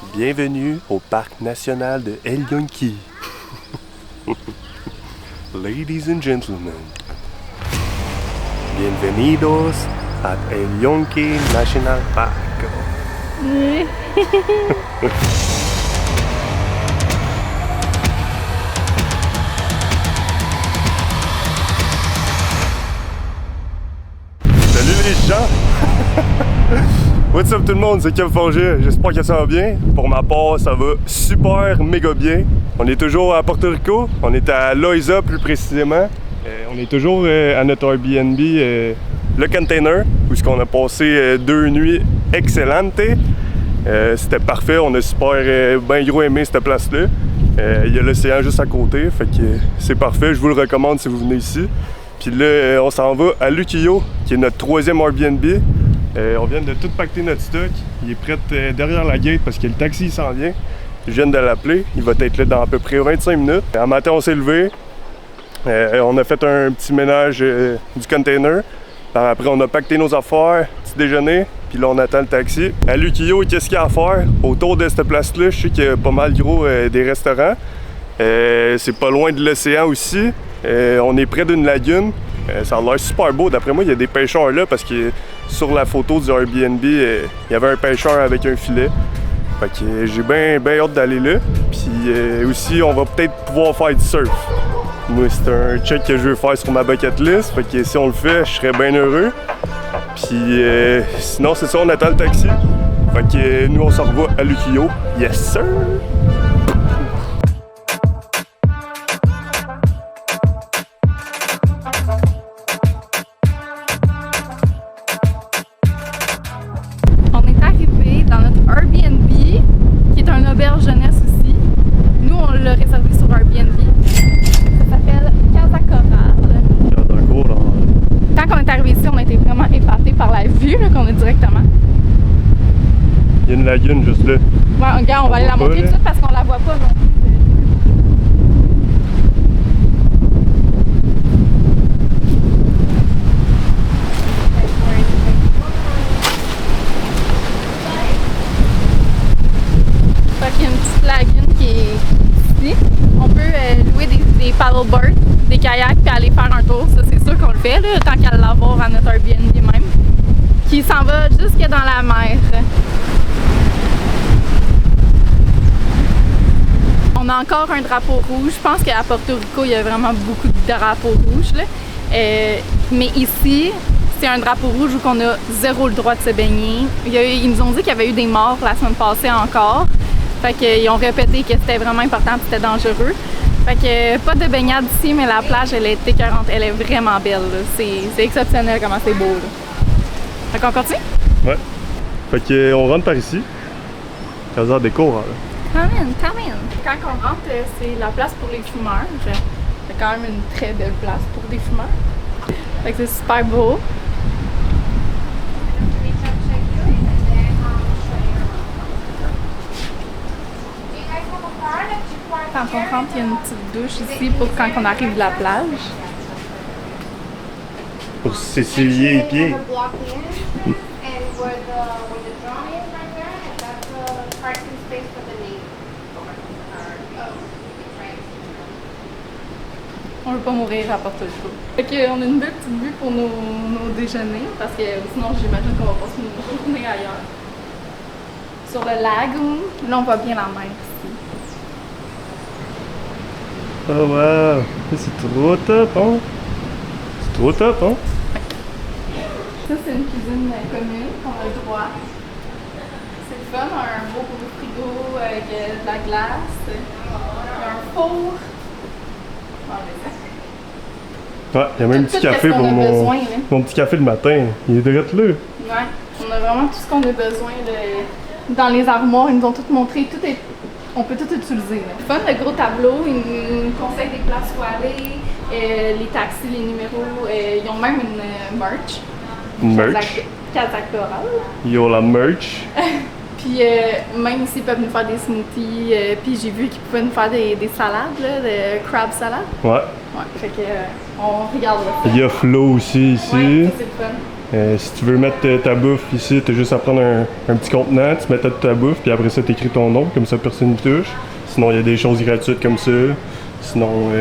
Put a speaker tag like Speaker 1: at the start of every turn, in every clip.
Speaker 1: Bienvenue au parc national de El Yunque. Ladies and gentlemen, bienvenidos a El Yunque National Park. Salut les gens! What's up tout le monde, c'est Kev Forget, j'espère que ça va bien. Pour ma part, ça va super méga bien. On est toujours à Porto Rico, on est à Loiza plus précisément. On est toujours à notre Airbnb, le Container, où on a passé 2 nuits excellentes. C'était parfait, on a super bien gros aimé cette place-là. Il y a l'océan juste à côté, fait que c'est parfait, je vous le recommande si vous venez ici. Puis là, on s'en va à Luquillo, qui est notre 3e Airbnb. On vient de tout pacter notre stock. Il est prêt derrière la gate parce que le taxi il s'en vient. Je viens de l'appeler. Il va être là dans à peu près 25 minutes. Un matin, on s'est levé. On a fait un petit ménage du container. Après, on a pacté nos affaires, petit déjeuner. Puis là, on attend le taxi. À Luquillo, qu'est-ce qu'il y a à faire? Autour de cette place-là, je sais qu'il y a pas mal gros des restaurants. C'est pas loin de l'océan aussi. On est près d'une lagune. Ça a l'air super beau. D'après moi, il y a des pêcheurs là parce que sur la photo du Airbnb, il y avait un pêcheur avec un filet. Fait que j'ai bien hâte d'aller là. Puis aussi, on va peut-être pouvoir faire du surf. Moi, c'est un check que je veux faire sur ma bucket list. Fait que si on le fait, je serais bien heureux. Puis sinon, c'est ça, on attend le taxi. Fait que nous, on s'en revoit à Luquillo. Yes, sir!
Speaker 2: Jeunesse aussi. Nous, on l'a réservé sur Airbnb. Ça s'appelle Casa Coral. Quand on est arrivé ici, on a été vraiment épatés par la vue qu'on a directement.
Speaker 1: Il y a une lagune juste là.
Speaker 2: Ouais, regarde, on va aller la montrer tout de suite parce qu'on la voit pas non plus. Il y a une petite lagune qui est ici. On peut louer des paddleboards, des kayaks, puis aller faire un tour. Ça, c'est sûr qu'on le fait, là, tant qu'à l'avoir à notre Airbnb même. Qui s'en va jusque dans la mer. On a encore un drapeau rouge. Je pense qu'à Porto Rico, il y a vraiment beaucoup de drapeaux rouges. Là. Mais ici, c'est un drapeau rouge où on a zéro le droit de se baigner. Ils nous ont dit qu'il y avait eu des morts la semaine passée encore. Fait qu'ils ont répété que c'était vraiment important et que c'était dangereux. Fait que pas de baignade ici, mais la plage, elle est écœurante. Elle est vraiment belle. C'est exceptionnel comment c'est beau. Là. Fait qu'on continue?
Speaker 1: Ouais. Fait qu'on rentre par ici. Casa de Coral.
Speaker 2: Come in. Quand on rentre, c'est la place pour les fumeurs. C'est quand même une très belle place pour des fumeurs. Fait que c'est super beau. Quand on rentre, il y a une petite douche ici pour quand on arrive de la plage.
Speaker 1: Pour s'essuyer les pieds. On veut pas mourir à Porto Rico. Fait qu'on a une belle petite vue pour nos déjeuners, parce que sinon j'imagine qu'on va passer une journée ailleurs. Sur le lagoon, là on voit bien la mer ici. Oh wow! C'est trop top, hein? C'est trop top, hein?
Speaker 2: Ça, c'est une cuisine commune qu'on a le droit. C'est le fun, un beau frigo avec de la glace. Il y a un four.
Speaker 1: Ouais, il y a même un petit café pour mon petit café le matin. Il est direct là.
Speaker 2: Ouais, on a vraiment tout ce qu'on a besoin dans les armoires. Ils nous ont tout montré. On peut tout utiliser. Là. Fun, le gros tableau, ils nous conseillent des places où aller, les taxis, les numéros. Ils ont même une merch.
Speaker 1: Une merch?
Speaker 2: Casa Coral.
Speaker 1: Ils ont la merch.
Speaker 2: Puis même ici, ils peuvent nous faire des smoothies. Puis j'ai vu qu'ils pouvaient nous faire des salades, là, de crab salad.
Speaker 1: Ouais.
Speaker 2: Ouais, fait que on regarde là.
Speaker 1: Il y a Flo aussi ici.
Speaker 2: Ouais, c'est le fun.
Speaker 1: Si tu veux mettre ta bouffe ici, tu as juste à prendre un petit contenant, tu mets ta bouffe, puis après ça, tu écris ton nom, comme ça personne ne touche. Sinon, il y a des choses gratuites comme ça. Sinon,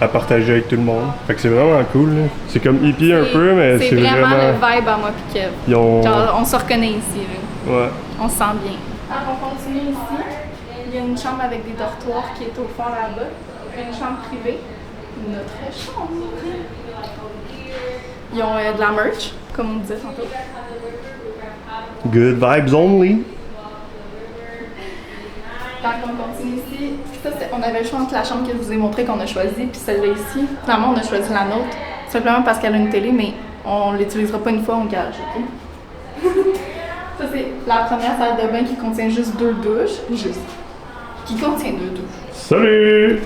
Speaker 1: à partager avec tout le monde. Fait que c'est vraiment cool. Là. C'est comme hippie un peu, mais c'est vraiment...
Speaker 2: le vibe à moi pis Kev. Genre, on se reconnaît ici. Là.
Speaker 1: Ouais.
Speaker 2: On se sent bien. Alors, on continue ici. Il y a une chambre avec des dortoirs qui est au fond là-bas. Une chambre privée. Notre chambre. Ils ont de la merch, comme on disait tantôt.
Speaker 1: Good vibes only.
Speaker 2: Quand on continue ici, ça, on avait le choix entre la chambre que je vous ai montrée qu'on a choisie puis celle-là ici. Finalement, on a choisi la nôtre, simplement parce qu'elle a une télé, mais on l'utilisera pas une fois, on gage, ok? Ça, c'est la première salle de bain qui contient juste 2 douches. Qui contient 2 douches.
Speaker 1: Salut!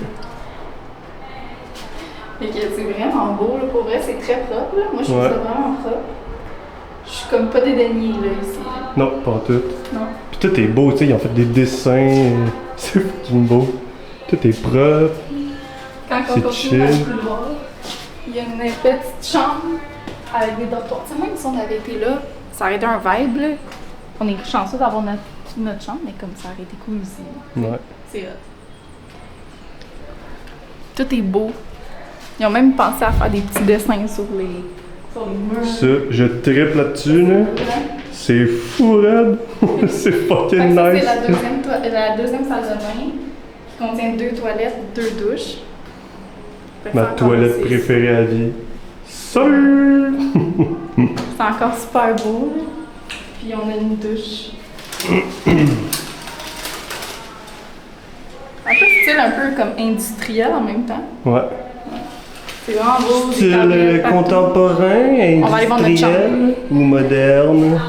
Speaker 2: Fait que c'est vraiment beau, là, pour vrai, c'est très propre, là. Moi, je trouve ça vraiment propre. Je suis comme pas dédaignée, là, ici. Là.
Speaker 1: Non, pas tout.
Speaker 2: Non.
Speaker 1: Puis tout est beau, tu sais, ils ont fait des dessins. C'est fucking beau. Tout est propre.
Speaker 2: Quand on continue dans le couloir, il y a une petite chambre avec des dortoirs. Tu sais, même si on avait été là, ça aurait été un vibe, là. On est chanceux d'avoir notre chambre, mais comme ça aurait été cool aussi.
Speaker 1: Ouais.
Speaker 2: C'est hot. Tout est beau. Ils ont même pensé à faire des petits dessins sur les murs.
Speaker 1: Ça, je trippe là-dessus, là. C'est fou, raide. C'est fucking
Speaker 2: ça,
Speaker 1: nice.
Speaker 2: C'est la deuxième salle de bain qui contient 2 toilettes, 2 douches.
Speaker 1: Ma toilette préférée à vie. Salut!
Speaker 2: C'est encore super beau. Là. Puis on a une douche. Un peu style, un peu comme industriel en même temps.
Speaker 1: Ouais.
Speaker 2: C'est vraiment beau.
Speaker 1: Style contemporain,
Speaker 2: on va aller voir notre chambre.
Speaker 1: industriel ou moderne.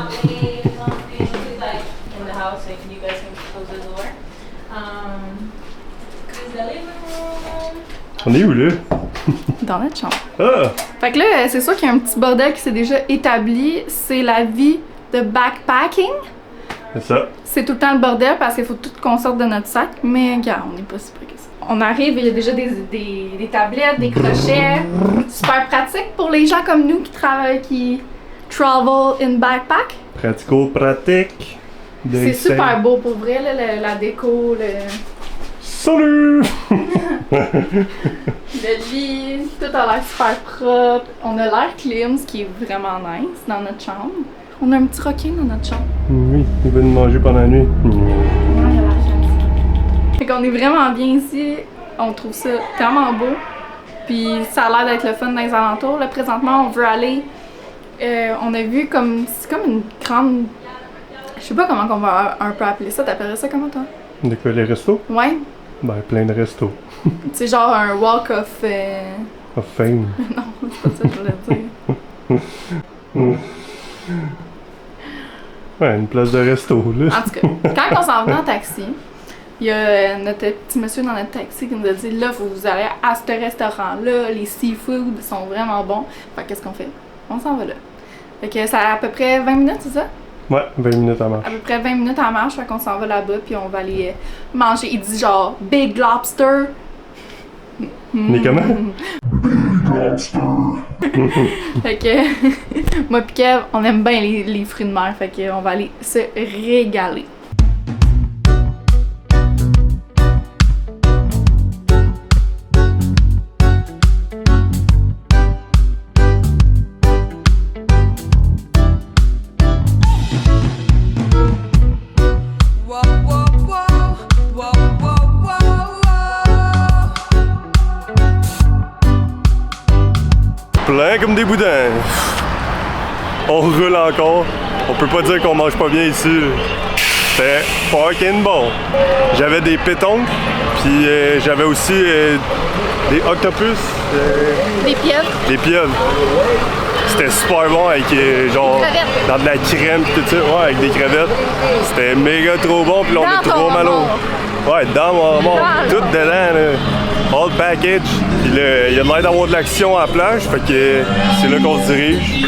Speaker 1: On est où là?
Speaker 2: Dans notre chambre.
Speaker 1: Ah!
Speaker 2: Fait que là, c'est sûr qu'il y a un petit bordel qui s'est déjà établi. C'est la vie de backpacking.
Speaker 1: C'est ça.
Speaker 2: C'est tout le temps le bordel parce qu'il faut tout qu'on sorte de notre sac. Mais regarde, on n'est pas si près que ça. On arrive et il y a déjà des tablettes, des crochets. Super pratique pour les gens comme nous qui travaillent, qui travel in backpack.
Speaker 1: Pratico-pratique.
Speaker 2: C'est super beau pour vrai, là, la déco,
Speaker 1: Salut!
Speaker 2: le lit, tout a l'air super propre. On a l'air clean, ce qui est vraiment nice dans notre chambre. On a un petit requin dans notre chambre.
Speaker 1: Oui, il va nous manger pendant la nuit.
Speaker 2: Ouais, il a l'air gentil. Fait qu'on est vraiment bien ici. On trouve ça tellement beau. Puis ça a l'air d'être le fun dans les alentours. Là, présentement, on veut aller. On a vu comme. C'est comme une grande. Je sais pas comment on va un peu appeler ça. T'appellerais ça comment toi?
Speaker 1: De quoi, les restos?
Speaker 2: Ouais.
Speaker 1: Ben, plein de restos.
Speaker 2: C'est genre un walk of.
Speaker 1: Of fame.
Speaker 2: Non, c'est pas ça que je voulais dire.
Speaker 1: Ouais, une place de resto, là.
Speaker 2: En tout cas, quand on s'en venait en taxi, il y a notre petit monsieur dans notre taxi qui nous a dit là, vous allez à ce restaurant-là, les seafood sont vraiment bons. Fait qu'est-ce qu'on fait? On s'en va là. Fait que ça a à peu près 20 minutes, c'est ça?
Speaker 1: Ouais, 20 minutes à marche.
Speaker 2: À peu près 20 minutes en marche, fait qu'on s'en va là-bas, puis on va aller manger. Il dit genre Big Lobster.
Speaker 1: Mais comment?
Speaker 3: Big Lobster.
Speaker 2: Fait que moi pis Kev, on aime bien les fruits de mer, fait qu'on va aller se régaler.
Speaker 1: Plein comme des boudins. On roule encore. On peut pas dire qu'on mange pas bien ici. C'était fucking bon. J'avais des pétoncles, puis j'avais aussi des octopus.
Speaker 2: Des pieuvres.
Speaker 1: Des pieuvres. C'était super bon avec genre dans de la crème pis tout ça. Ouais, avec des crevettes. C'était méga trop bon, puis on a trop mal au. Ouais, dans mon mort. Tout dedans, là. All package. Puis là, il y a l'air d'avoir de l'action à la plage, fait que c'est là qu'on se dirige.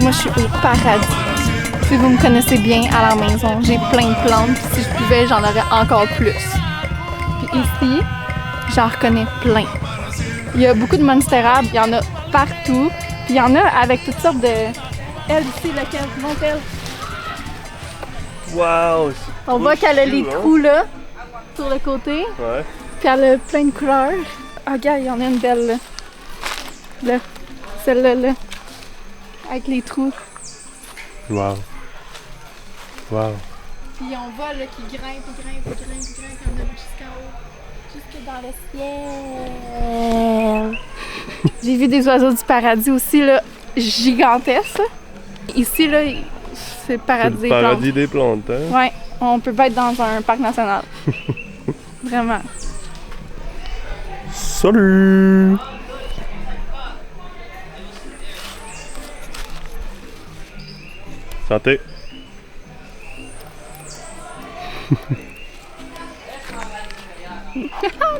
Speaker 2: Moi, je suis au paradis. Si vous me connaissez bien à la maison, j'ai plein de plantes. Puis si je pouvais, j'en aurais encore plus. Puis ici, j'en reconnais plein. Il y a beaucoup de monstérable, il y en a partout. Puis il y en a avec toutes sortes de... Elle ici, laquelle? Monte-elle.
Speaker 1: Wow!
Speaker 2: On voit qu'elle a les trous là, sur le côté.
Speaker 1: Ouais.
Speaker 2: Puis elle a plein de couleurs. Ah, regarde, il y en a une belle là. Là. Celle-là, là. Avec les trous.
Speaker 1: Wow. Wow.
Speaker 2: Puis on voit là qui grimpe, il y en a jusqu'en haut. Jusque dans le ciel. J'ai vu des oiseaux du paradis aussi, là, gigantesques. Ici, là, c'est le paradis
Speaker 1: C'est
Speaker 2: des
Speaker 1: le
Speaker 2: plantes.
Speaker 1: paradis des plantes, hein?
Speaker 2: Ouais, on peut pas être dans un parc national. Vraiment.
Speaker 1: Salut! Santé!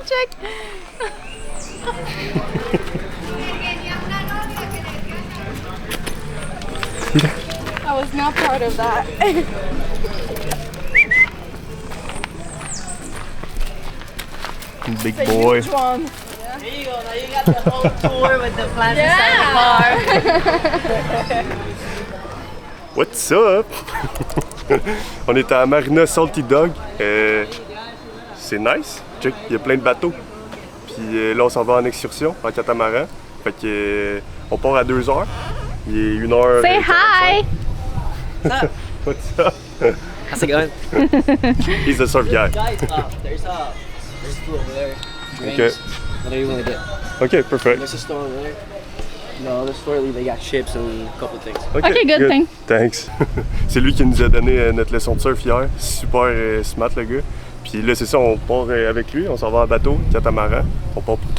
Speaker 2: Check! I was not part of that.
Speaker 1: Big boy.
Speaker 2: Huge one.
Speaker 4: There you go. Now you got the whole tour with the plants inside the car.
Speaker 1: What's up? On est à Marina Salty Dog. C'est nice. Check, il y a plein de bateaux. Puis là, on s'en va en excursion, en catamaran. Fait que on part à 2h. Il est 1h.
Speaker 2: Say hi!
Speaker 1: What's up?
Speaker 4: How's it going?
Speaker 1: He's the surf guy.
Speaker 4: Guys, there's food over there. Drinks.
Speaker 1: Okay.
Speaker 4: Whatever you want to get.
Speaker 1: Ok, perfect.
Speaker 4: There's a store over there. No, the store they got chips and a couple of things.
Speaker 2: Ok, good thing.
Speaker 1: Thanks. C'est lui qui nous a donné notre leçon de surf hier. Super smart, le gars. Puis là, c'est ça, on part avec lui. On s'en va en bateau, catamaran. On part pour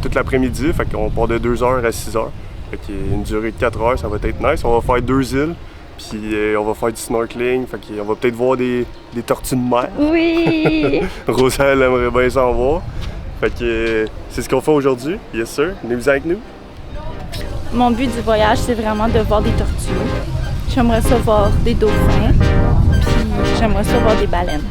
Speaker 1: toute l'après-midi. Fait qu'on part de 2h à 6h. Fait qu'il y a une durée de 4 heures. Ça va être nice. On va faire 2 îles. Puis on va faire du snorkeling. Fait qu'on va peut-être voir des tortues de mer.
Speaker 2: Oui!
Speaker 1: Rosa, elle aimerait bien s'en voir. Fait que c'est ce qu'on fait aujourd'hui. Yes sir. Venez-vous avec nous.
Speaker 2: Mon but du voyage, c'est vraiment de voir des tortues. J'aimerais ça voir des dauphins. Puis j'aimerais ça voir des baleines.